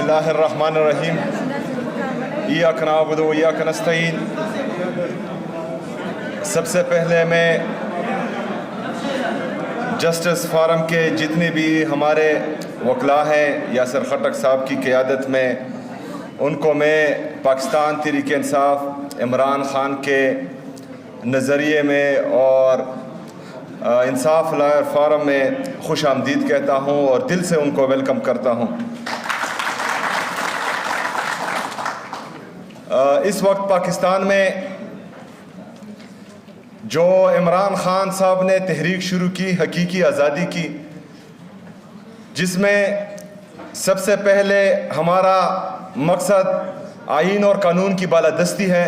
बिस्मिल्लाहिर्रहमानिर्रहीम इय्याक नअबुदु व इय्याक नस्तईन। सबसे पहले मैं जस्टिस फोरम के जितने भी हमारे वकला हैं यासिर खटक साहब की क़ियादत में, उनको मैं पाकिस्तान तहरीक इंसाफ इमरान ख़ान के नज़रिए में और इंसाफ लायर फोरम में खुश आमदीद कहता हूँ और दिल से उनको वेलकम करता हूँ। इस वक्त पाकिस्तान में जो इमरान ख़ान साहब ने तहरीक शुरू की हकीकी आज़ादी की, जिसमें सबसे पहले हमारा मकसद आईन और कानून की बालादस्ती है,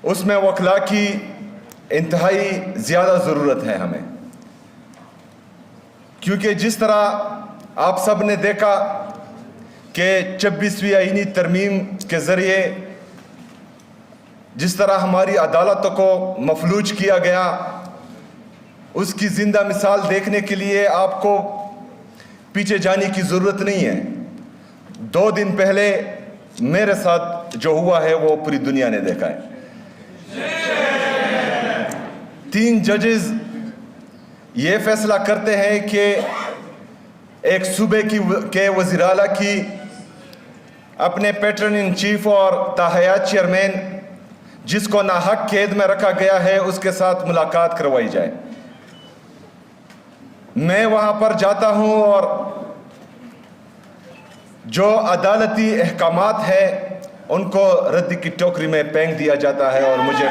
उसमें वकला की इंतहाई ज़्यादा ज़रूरत है हमें। क्योंकि जिस तरह आप सब ने देखा कि 26वीं आईनी तरमीम के ज़रिए जिस तरह हमारी अदालतों को मफलूज किया गया, उसकी ज़िंदा मिसाल देखने के लिए आपको पीछे जाने की ज़रूरत नहीं है। 2 दिन पहले मेरे साथ जो हुआ है वो पूरी दुनिया ने देखा है। 3 जजेस ये फैसला करते हैं कि एक सूबे के वज़ीर आला की अपने पैटर्न इन चीफ और ताहयात चेयरमैन, जिसको नाहक कैद में रखा गया है, उसके साथ मुलाकात करवाई जाए। मैं वहाँ पर जाता हूँ और जो अदालती अहकामात है उनको रद्दी की टोकरी में फेंक दिया जाता है और मुझे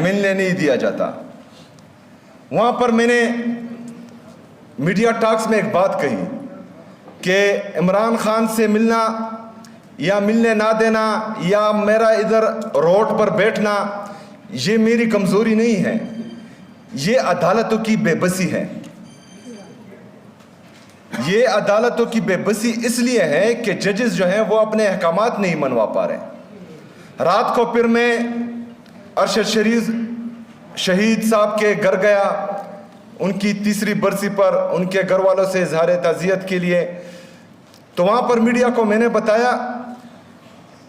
मिलने नहीं दिया जाता। वहाँ पर मैंने मीडिया टॉक्स में एक बात कही कि इमरान ख़ान से मिलना या मिलने ना देना या मेरा इधर रोड पर बैठना ये मेरी कमज़ोरी नहीं है, ये अदालतों की बेबसी है। ये अदालतों की बेबसी इसलिए है कि जजेस जो हैं वो अपने अहकामात नहीं मनवा पा रहे। रात को फिर मैं अरशद शरीफ शहीद साहब के घर गया, उनकी 3री बरसी पर उनके घर वालों से इजहार ताज़ियत के लिए। तो वहाँ पर मीडिया को मैंने बताया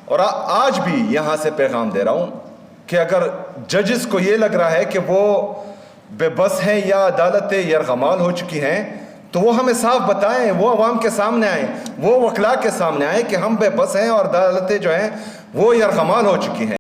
और आज भी यहाँ से पैगाम दे रहा हूँ कि अगर जजेस को ये लग रहा है कि वो बेबस हैं या अदालतें यरगमाल हो चुकी हैं, तो वो हमें साफ बताएं, वो अवाम के सामने आएँ, वो वकला के सामने आएँ कि हम बेबस हैं और अदालतें जो हैं वो यरगमाल हो चुकी हैं।